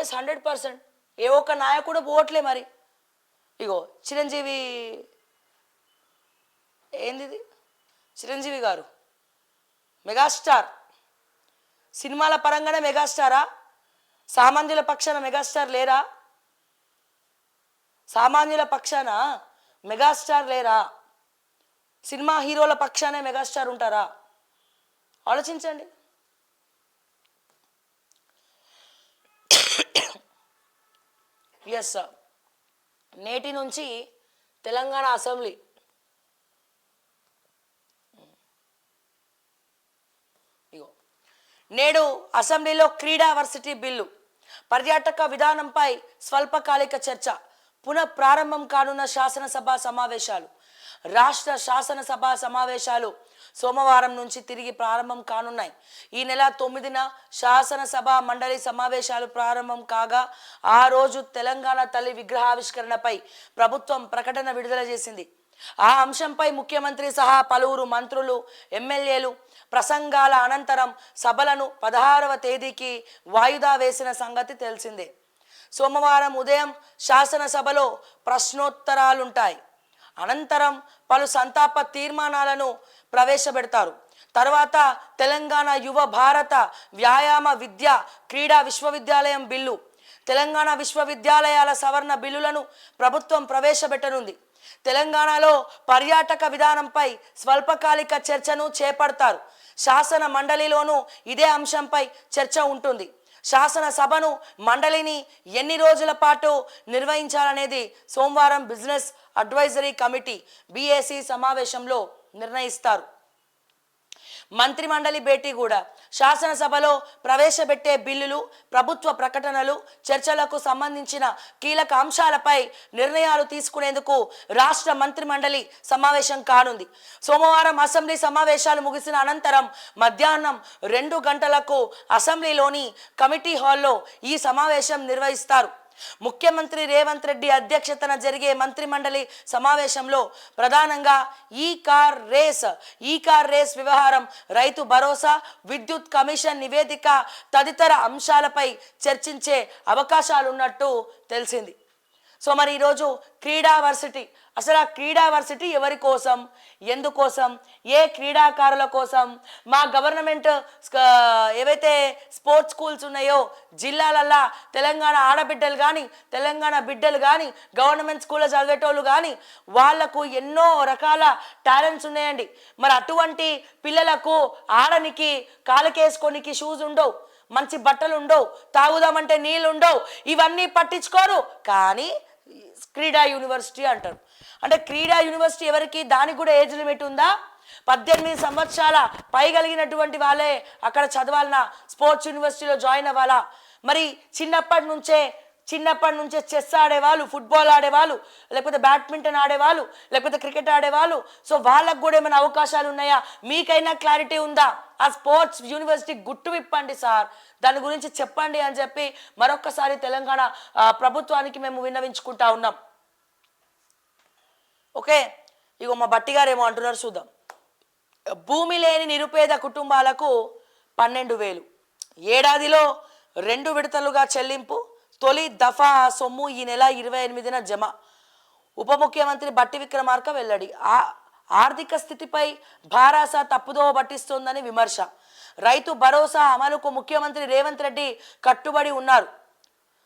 Yes 100%. ఏ ఒక్క నాయకుడు పోవట్లే మరి. ఇగో చిరంజీవి ఏంది ఇది? చిరంజీవి గారు మెగాస్టార్, సినిమాల పరంగానే మెగాస్టారా? సామాన్యుల పక్షాన మెగాస్టార్ లేరా? సామాన్యుల పక్షాన మెగాస్టార్ లేరా? సినిమా హీరోల పక్షానే మెగాస్టార్ ఉంటారా? ఆలోచించండి. ఎస్, నేటి నుంచి తెలంగాణ అసెంబ్లీ నేడు అసెంబ్లీలో క్రీడా వర్సిటీ బిల్లు, పర్యాటక విధానంపై స్వల్పకాలిక చర్చ, పునః ప్రారంభం కానున్న శాసనసభ సమావేశాలు. రాష్ట్ర శాసనసభ సమావేశాలు సోమవారం నుంచి తిరిగి ప్రారంభం కానున్నాయి. ఈ నెల 9న శాసనసభ మండలి సమావేశాలు ప్రారంభం కాగా ఆ రోజు తెలంగాణ తల్లి విగ్రహావిష్కరణపై ప్రభుత్వం ప్రకటన విడుదల చేసింది. ఆ అంశంపై ముఖ్యమంత్రి సహా పలువురు మంత్రులు, ఎమ్మెల్యేలు ప్రసంగాల అనంతరం సభలను 16వ తేదీకి వాయిదా వేసిన సంగతి తెలిసిందే. సోమవారం ఉదయం శాసనసభలో ప్రశ్నోత్తరాలుంటాయి. అనంతరం పలు సంతాప తీర్మానాలను ప్రవేశపెడతారు. తర్వాత తెలంగాణ యువ భారత వ్యాయామ విద్య క్రీడా విశ్వవిద్యాలయం బిల్లు, తెలంగాణ విశ్వవిద్యాలయాల సవరణ బిల్లులను ప్రభుత్వం ప్రవేశపెట్టనుంది. తెలంగాణలో పర్యాటక విధానంపై స్వల్పకాలిక చర్చను చేపడతారు. శాసన మండలిలోనూ ఇదే అంశంపై చర్చ ఉంటుంది. శాసనసభను మండలిని ఎన్ని రోజుల పాటు నిర్వహించాలనేది సోమవారం బిజినెస్ అడ్వైజరీ కమిటీ BAC సమావేశంలో నిర్ణయిస్తారు. మంత్రి మండలి భేటీ కూడా శాసనసభలో ప్రవేశపెట్టే బిల్లులు, ప్రభుత్వ ప్రకటనలు, చర్చలకు సంబంధించిన కీలక అంశాలపై నిర్ణయాలు తీసుకునేందుకు రాష్ట్ర మంత్రి మండలి సమావేశం కానుంది. సోమవారం అసెంబ్లీ సమావేశాలు ముగిసిన అనంతరం మధ్యాహ్నం 2 గంటలకు అసెంబ్లీలోని కమిటీ హాల్లో ఈ సమావేశం నిర్వహిస్తారు. ముఖ్యమంత్రి రేవంత్ రెడ్డి అధ్యక్షతన జరిగే మంత్రి మండలి సమావేశంలో ప్రధానంగా ఈ కార్ రేస్ వ్యవహారం, రైతు భరోసా, విద్యుత్ కమిషన్ నివేదిక తదితర అంశాలపై చర్చించే అవకాశాలున్నట్టు తెలిసింది. సో మరి ఈరోజు క్రీడా వర్సిటీ, అసలు ఆ క్రీడా వర్సిటీ ఎవరి కోసం, ఎందుకోసం, ఏ క్రీడాకారుల కోసం? మా గవర్నమెంట్ ఏవైతే స్పోర్ట్స్ స్కూల్స్ ఉన్నాయో జిల్లాలల్లా తెలంగాణ ఆడబిడ్డలు కానీ, తెలంగాణ బిడ్డలు కానీ, గవర్నమెంట్ స్కూల్లో చదివేటోళ్ళు కానీ వాళ్లకు ఎన్నో రకాల టాలెంట్స్ ఉన్నాయండి. మరి అటువంటి పిల్లలకు ఆడనికి, కాలకేసుకోనికి షూస్ ఉండవు, మంచి బట్టలు ఉండవు, తాగుదామంటే నీళ్ళు ఉండవు, ఇవన్నీ పట్టించుకోరు. కానీ క్రీడా యూనివర్సిటీ అంటారు. అంటే క్రీడా యూనివర్సిటీ ఎవరికి? దానికి కూడా ఏజ్ లిమిట్ ఉందా? 18 సంవత్సరాల పైగలిగినటువంటి వాళ్ళే అక్కడ చదవాలన్నా, స్పోర్ట్స్ యూనివర్సిటీలో జాయిన్ అవ్వాలా? మరి చిన్నప్పటి నుంచే చెస్ ఆడేవాళ్ళు, ఫుట్బాల్ ఆడేవాళ్ళు, లేకపోతే బ్యాడ్మింటన్ ఆడేవాళ్ళు, లేకపోతే క్రికెట్ ఆడేవాళ్ళు, సో వాళ్ళకు కూడా ఏమైనా అవకాశాలు ఉన్నాయా? మీకైనా క్లారిటీ ఉందా? ఆ స్పోర్ట్స్ యూనివర్సిటీ గుట్టు విప్పండి సార్, దాని గురించి చెప్పండి అని చెప్పి మరొక్కసారి తెలంగాణ ప్రభుత్వానికి మేము విన్నవించుకుంటా ఉన్నాం. ఓకే, ఇగో మా బట్టి గారు ఏమో అంటున్నారు చూద్దాం. భూమి లేని నిరుపేద కుటుంబాలకు 12,000, ఏడాదిలో 2 విడతలుగా చెల్లింపు, తొలి దఫా సొమ్ము ఈ నెల 28న జమ. ఉప ముఖ్యమంత్రి బట్టి విక్రమార్క వెల్లడి. ఆర్థిక స్థితిపై భారాస తప్పుదోవ పట్టిస్తోందని విమర్శ. రైతు భరోసా అమలుకు ముఖ్యమంత్రి రేవంత్ రెడ్డి కట్టుబడి ఉన్నారు.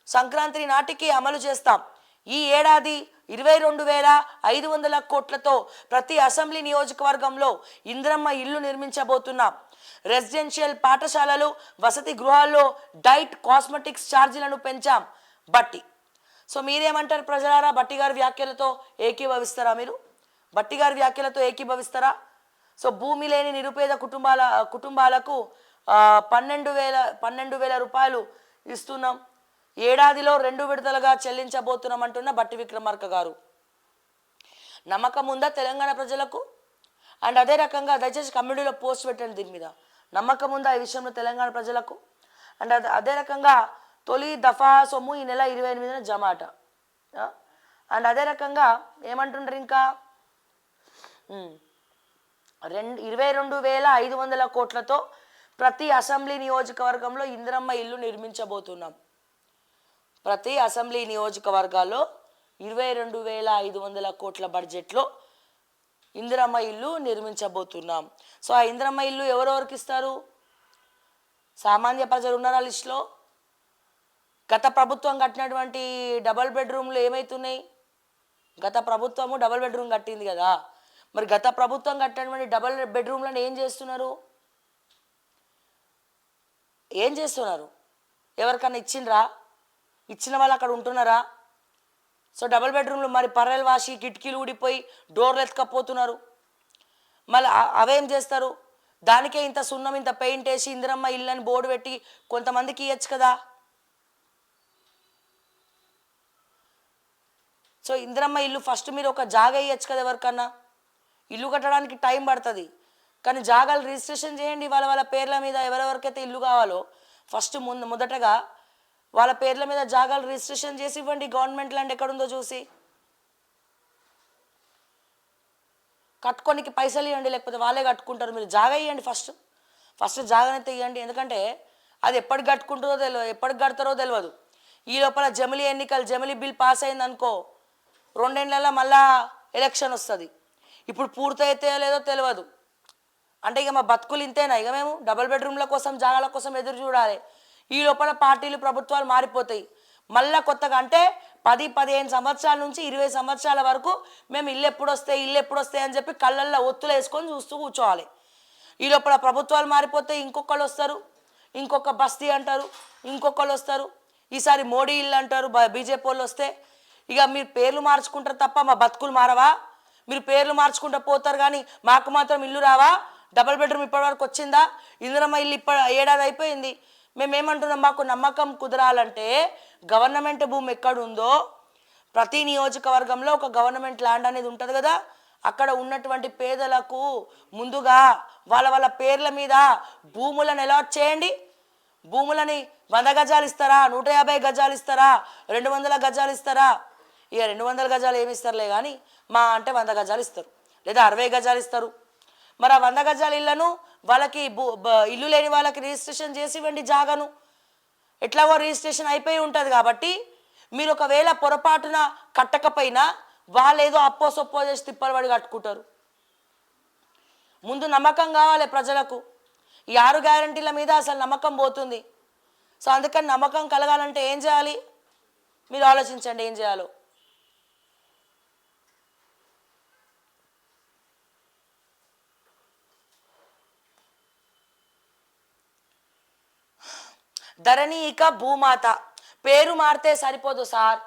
సంక్రాంతి నాటికి అమలు చేస్తాం. ఈ ఏడాది 22,500 కోట్లతో ప్రతి అసెంబ్లీ నియోజకవర్గంలో ఇందిరమ్మ ఇల్లు నిర్మించబోతున్నాం. రెసిడెన్షియల్ పాఠశాలలు, వసతి గృహాల్లో డైట్, కాస్మెటిక్స్ ఛార్జీలను పెంచాం. బట్టి. సో మీరేమంటారు ప్రజలారా? బట్టి గారి వ్యాఖ్యలతో ఏకీభవిస్తారా? మీరు బట్టి గారి వ్యాఖ్యలతో ఏకీభవిస్తారా? సో భూమి లేని నిరుపేద కుటుంబాలకు 12,000 రూపాయలు ఇస్తున్నాం, ఏడాదిలో 2 విడతలుగా చెల్లించబోతున్నాం అంటున్న బట్టి విక్రమార్క గారు. నమ్మకం ఉందా తెలంగాణ ప్రజలకు? అండ్ అదే రకంగా దయచేసి కమ్యూనిటీలో పోస్ట్ పెట్టండి దీని మీద. నమ్మకం ఉందా ఈ విషయంలో తెలంగాణ ప్రజలకు? అండ్ అదే రకంగా తొలి దఫా సొమ్ము ఈ నెల 28న జమ అట. అండ్ అదే రకంగా ఏమంటుండ్రు ఇంకా 22,500 కోట్లతో ప్రతి అసెంబ్లీ నియోజకవర్గంలో ఇందిరమ్మ ఇల్లు నిర్మించబోతున్నాం. ప్రతి అసెంబ్లీ నియోజకవర్గాల్లో 22,500 కోట్ల బడ్జెట్లో ఇందిరమ్మ ఇల్లు నిర్మించబోతున్నాం. సో ఆ ఇందిరమ్మ ఇల్లు ఎవరెవరికి ఇస్తారు? సామాన్య ప్రజలు ఉన్నారా లిస్టులో? గత ప్రభుత్వం కట్టినటువంటి డబల్ బెడ్రూమ్లు ఏమవుతున్నాయి? గత ప్రభుత్వము డబల్ బెడ్రూమ్ కట్టింది కదా, మరి గత ప్రభుత్వం కట్టినటువంటి డబల్ బెడ్రూమ్లను ఏం చేస్తున్నారు? ఎవరికన్నా ఇచ్చిండ్రా? ఇచ్చిన వాళ్ళు అక్కడ ఉంటున్నారా? సో డబుల్ బెడ్రూమ్లు మరి పర్రెలు వాసి కిటికీలు ఊడిపోయి డోర్లు ఎత్తుకపోతున్నారు. మళ్ళీ అవేం చేస్తారు? దానికే ఇంత సున్నం ఇంత పెయింట్ వేసి ఇందిరమ్మ ఇల్లు అని బోర్డు పెట్టి కొంతమందికి ఇవ్వచ్చు కదా. సో ఇందిరమ్మ ఇల్లు ఫస్ట్ మీరు ఒక జాగా ఇవ్వచ్చు కదా. ఎవరికన్నా ఇల్లు కట్టడానికి టైం పడుతుంది, కానీ జాగాలు రిజిస్ట్రేషన్ చేయండి వాళ్ళ వాళ్ళ పేర్ల మీద. ఎవరెవరికైతే ఇల్లు కావాలో ఫస్ట్ మొదటగా వాళ్ళ పేర్ల మీద జాగాలు రిజిస్ట్రేషన్ చేసి ఇవ్వండి. గవర్నమెంట్ ల్యాండ్ ఎక్కడుందో చూసి కట్టుకోనికి పైసలు ఇవ్వండి, లేకపోతే వాళ్ళే కట్టుకుంటారు. మీరు జాగా ఇవ్వండి, ఫస్ట్ జాగానైతే ఇవ్వండి. ఎందుకంటే అది ఎప్పటికి కట్టుకుంటుందో తెలియదు, ఎప్పటికి కడతారో తెలియదు. ఈ లోపల జమిలీ ఎన్నికలు, జమిలీ బిల్ పాస్ అయింది అనుకో, 2 ఏళ్ళలో మళ్ళా ఎలక్షన్ వస్తుంది. ఇప్పుడు పూర్తయితే లేదో తెలియదు. అంటే ఇక మా బతుకులు ఇంతేనా? ఇక మేము డబుల్ బెడ్రూమ్ల కోసం జాగాల కోసం ఎదురు చూడాలి. ఈ లోపల పార్టీలు ప్రభుత్వాలు మారిపోతాయి. మళ్ళీ కొత్తగా అంటే 10-15 సంవత్సరాల నుంచి 20 సంవత్సరాల వరకు మేము ఇల్లు ఎప్పుడు వస్తాయి అని చెప్పి కళ్ళల్లో ఒత్తులు వేసుకొని చూస్తూ కూర్చోవాలి. ఈ లోపల ప్రభుత్వాలు మారిపోతే ఇంకొకళ్ళు వస్తారు, ఇంకొక బస్తీ అంటారు, ఇంకొకళ్ళు వస్తారు. ఈసారి మోడీ ఇల్లు అంటారు బీజేపీ వాళ్ళు వస్తే. ఇక మీరు పేర్లు మార్చుకుంటారు తప్ప మా బతుకులు మారవా? మీరు పేర్లు మార్చుకుంటూ పోతారు కానీ మాకు మాత్రం ఇల్లు రావా? డబుల్ బెడ్రూమ్ ఇప్పటివరకు వచ్చిందా? ఇందిరమ్మ ఇల్లు ఏడాది అయిపోయింది. మేమేమంటున్నాం, మాకు నమ్మకం కుదరాలంటే గవర్నమెంట్ భూమి ఎక్కడుందో ప్రతి నియోజకవర్గంలో ఒక గవర్నమెంట్ ల్యాండ్ అనేది ఉంటుంది కదా, అక్కడ ఉన్నటువంటి పేదలకు ముందుగా వాళ్ళ పేర్ల మీద భూములను అలాట్ చేయండి. భూములని 100 గజాలు ఇస్తారా, 150 గజాలు ఇస్తారా, 200 గజాలు ఇస్తారా? ఇక 200 గజాలు ఏమి ఇస్తారులే కానీ మా అంటే 100 గజాలు ఇస్తారు, లేదా 60 గజాలు ఇస్తారు. మరి ఆ 100 గజాల ఇళ్లను వాళ్ళకి ఇల్లు లేని వాళ్ళకి రిజిస్ట్రేషన్ చేసి ఇవ్వండి జాగాను. ఎట్లాగో రిజిస్ట్రేషన్ అయిపోయి ఉంటుంది కాబట్టి మీరు ఒకవేళ పొరపాటున కట్టకపోయినా వాళ్ళు ఏదో అప్పో సొప్పో చేసి తిప్పలబడి కట్టుకుంటారు. ముందు నమ్మకం కావాలి ప్రజలకు. ఈ 6 గ్యారంటీల మీద అసలు నమ్మకం పోతుంది. సో అందుకని నమ్మకం కలగాలంటే ఏం చేయాలి? మీరు ఆలోచించండి ఏం చేయాలో. ధరణి ఇక భూమాత పేరు మారితే సరిపోదు సార్.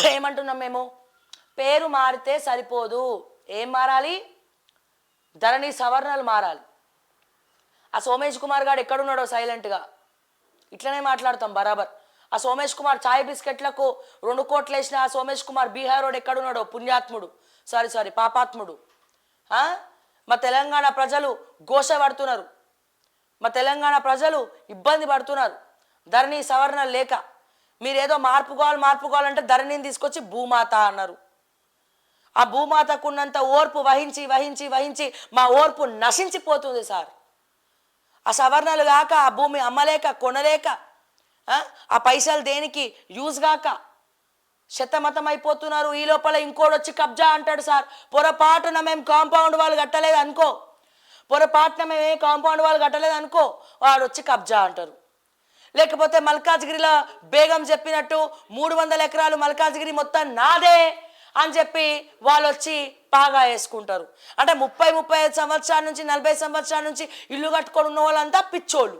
ఏమంటున్నాం మేము? పేరు మారితే సరిపోదు. ఏం మారాలి? ధరణి సవర్ణలు మారాలి. ఆ సోమేష్ కుమార్ గారు ఎక్కడున్నాడో సైలెంట్గా ఇట్లనే మాట్లాడతాం బరాబర్. ఆ సోమేష్ కుమార్ చాయ్ బిస్కెట్లకు 2 కోట్లు వేసిన ఆ సోమేష్ కుమార్ బీహార్ రోడ్ ఎక్కడున్నాడో పుణ్యాత్ముడు, సారీ పాపాత్ముడు. మా తెలంగాణ ప్రజలు ఘోష పడుతున్నారు, మా తెలంగాణ ప్రజలు ఇబ్బంది పడుతున్నారు ధరణి సవరణ లేక. మీరేదో మార్పుకోవాలంటే ధరణిని తీసుకొచ్చి భూమాత అన్నారు. ఆ భూమాతకు ఉన్నంత ఓర్పు వహించి మా ఓర్పు నశించిపోతుంది సార్. ఆ సవర్ణలు కాక ఆ భూమి అమ్మలేక కొనలేక ఆ పైసలు దేనికి యూజ్ కాక శతమతం అయిపోతున్నారు. ఈ లోపల ఇంకోటి వచ్చి కబ్జా అంటాడు సార్. పొరపాటున మేము కాంపౌండ్ వాళ్ళు కట్టలేదు అనుకో, వాడు వచ్చి కబ్జా అంటారు. లేకపోతే మల్కాజ్గిరిలో బేగం చెప్పినట్టు 300 ఎకరాలు మల్కాజ్గిరి మొత్తం నాదే అని చెప్పి వాళ్ళు వచ్చి పాగా వేసుకుంటారు. అంటే 30-35 సంవత్సరాల నుంచి 40 సంవత్సరాల నుంచి ఇల్లు కట్టుకొని ఉన్న వాళ్ళంతా పిచ్చోళ్ళు.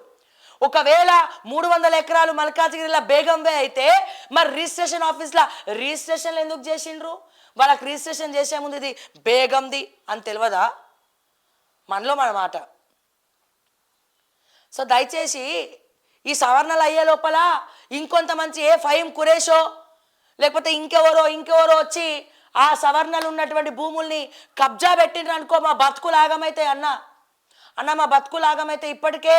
ఒకవేళ 300 ఎకరాలు మల్కాజ్గిరిలో బేగంవే అయితే మరి రిజిస్ట్రేషన్ ఆఫీస్లో రిజిస్ట్రేషన్లు ఎందుకు చేసిండ్రు? వాళ్ళకి రిజిస్ట్రేషన్ చేసే ముందు ఇది బేగంది అని తెలియదా? మనలో మన మాట. సో దయచేసి ఈ సవర్ణలు అయ్యే లోపల ఇంకొంతమంది ఫహీం కురేషో లేకపోతే ఇంకెవరో వచ్చి ఆ సవర్ణలు ఉన్నటువంటి భూముల్ని కబ్జా పెట్టిండ్రు అనుకో, మా బతుకులు ఆగమైతే అన్న మా బతుకులు ఆగమైతే. ఇప్పటికే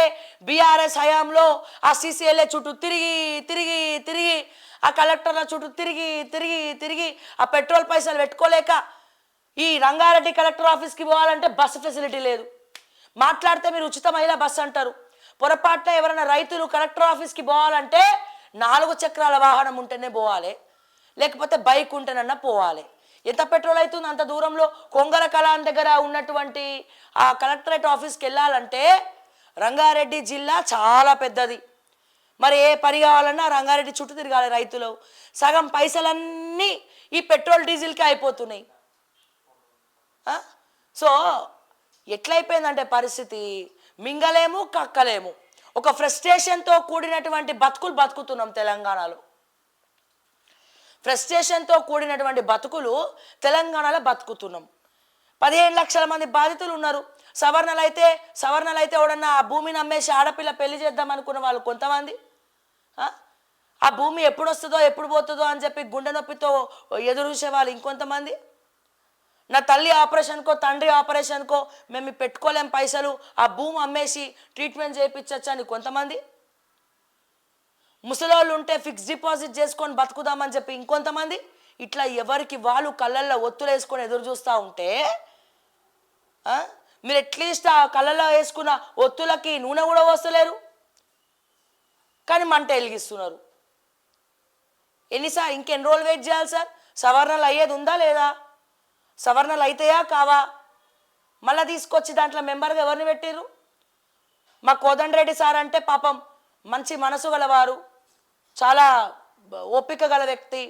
బీఆర్ఎస్ హయాంలో ఆ సీసీఎల్ఏ చుట్టూ తిరిగి ఆ కలెక్టర్ల చుట్టూ తిరిగి ఆ పెట్రోల్ పైసలు పెట్టుకోలేక ఈ రంగారెడ్డి కలెక్టర్ ఆఫీస్కి పోవాలంటే బస్సు ఫెసిలిటీ లేదు. మాట్లాడితే మీరు ఉచిత మహిళా బస్సు అంటారు. పొరపాటున ఎవరైనా రైతులు కలెక్టర్ ఆఫీస్కి పోవాలంటే 4 చక్రాల వాహనం ఉంటేనే పోవాలి, లేకపోతే బైక్ ఉంటేనన్నా పోవాలి. ఎంత పెట్రోల్ అవుతుంది అంత దూరంలో? కొంగర కలాన్ దగ్గర ఉన్నటువంటి ఆ కలెక్టరేట్ ఆఫీస్కి వెళ్ళాలంటే రంగారెడ్డి జిల్లా చాలా పెద్దది. మరి ఏ పని కావాలన్నా రంగారెడ్డి చుట్టూ తిరగాలి రైతులు. సగం పైసలన్నీ ఈ పెట్రోల్ డీజిల్కే అయిపోతున్నాయి. సో ఎట్లయిపోయిందంటే పరిస్థితి, మింగలేము కక్కలేము. ఒక ఫ్రస్ట్రేషన్తో కూడినటువంటి బతుకులు బతుకుతున్నాం తెలంగాణలో. ఫ్రస్ట్రేషన్తో కూడినటువంటి బతుకులు తెలంగాణలో బతుకుతున్నాం. 15 లక్షల మంది బాధితులు ఉన్నారు. సవర్ణలు అయితే ఎవడన్నా ఆ భూమిని అమ్మేసి ఆడపిల్ల పెళ్లి చేద్దాం అనుకున్న వాళ్ళు కొంతమంది, ఆ భూమి ఎప్పుడు వస్తుందో ఎప్పుడు పోతుందో అని చెప్పి గుండె నొప్పితో ఎదురు చూసే వాళ్ళు ఇంకొంతమంది. నా తల్లి ఆపరేషన్కో తండ్రి ఆపరేషన్కో మేము పెట్టుకోలేం పైసలు, ఆ భూమి అమ్మేసి ట్రీట్మెంట్ చేయించచ్చు అని కొంతమంది. ముసలోళ్ళు ఉంటే ఫిక్స్డ్ డిపాజిట్ చేసుకొని బతుకుదామని చెప్పి ఇంకొంతమంది. ఇట్లా ఎవరికి వాళ్ళు కళ్ళల్లో ఒత్తులు వేసుకొని ఎదురు చూస్తూ ఉంటే మీరు అట్లీస్ట్ ఆ కళ్ళల్లో వేసుకున్న ఒత్తులకి నూనె కూడా వస్తలేరు, కానీ మంట వెలిగిస్తున్నారు. ఎన్నిసార్లు ఇంకెన్ని రోజులు వెయిట్ చేయాలి సార్? సవరణలు అయ్యేది ఉందా లేదా? సవరణలు అయితాయా కావా? మళ్ళీ తీసుకొచ్చి దాంట్లో మెంబర్గా ఎవరిని పెట్టిర్రు? మా కోదండరెడ్డి సార్ అంటే పాపం మంచి మనసు గలవారు, చాలా ఓపిక గల వ్యక్తి.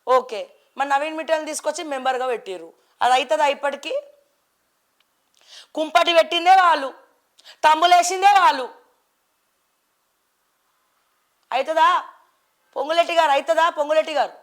ఓకే, మరి నవీన్ మిట్టల్ని తీసుకొచ్చి మెంబర్గా పెట్టిర్రు. అది అవుతుందా? ఇప్పటికీ కుంపటి పెట్టిందే వాళ్ళు, తమ్ములేసిందే వాళ్ళు. అవుతుందా పొంగులెట్టి గారు? అవుతుందా పొంగులెట్టి గారు?